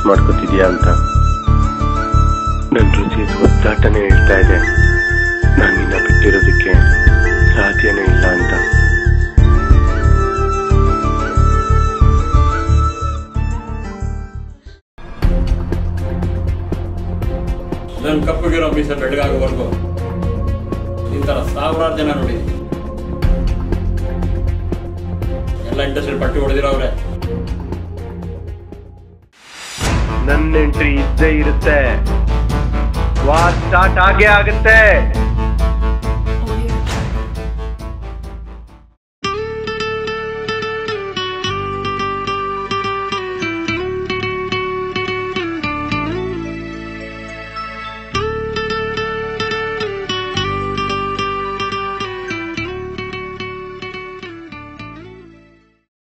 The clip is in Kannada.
ಮಾಡ್ಕೋತಿದ್ಯಾ ಅಂತ. ನನ್ನ ರುಚಿ ಒದ್ದಾಟನೇ ಹೇಳ್ತಾ ಇದೆ ನಾನು ನಿನ್ನ ಬಿಟ್ಟಿರೋದಕ್ಕೆ ಸಾಧ್ಯನೇ ಇಲ್ಲ ಅಂತ. ನನ್ನ ಕಪ್ಪಗಿರೋ ಮೀಸೆ ಬೆಳಗಾಗೋವರೆಗೂ ಇಂಥರ ಸಾವಿರಾರು ಜನ ನೋಡಿದ್ದೀನಿ. ಎಲ್ಲ ಇಂಡಸ್ಟ್ರಿಯಲ್ಲಿ ಪಟ್ಟಿ ಹೊಡೆದಿರೋವ್ರೆ. ನನ್ನ ಎಂಟ್ರಿ ಇದ್ದೇ ಇರುತ್ತೆ. ಸ್ಟಾರ್ಟ್ ಆಗೇ ಆಗುತ್ತೆ.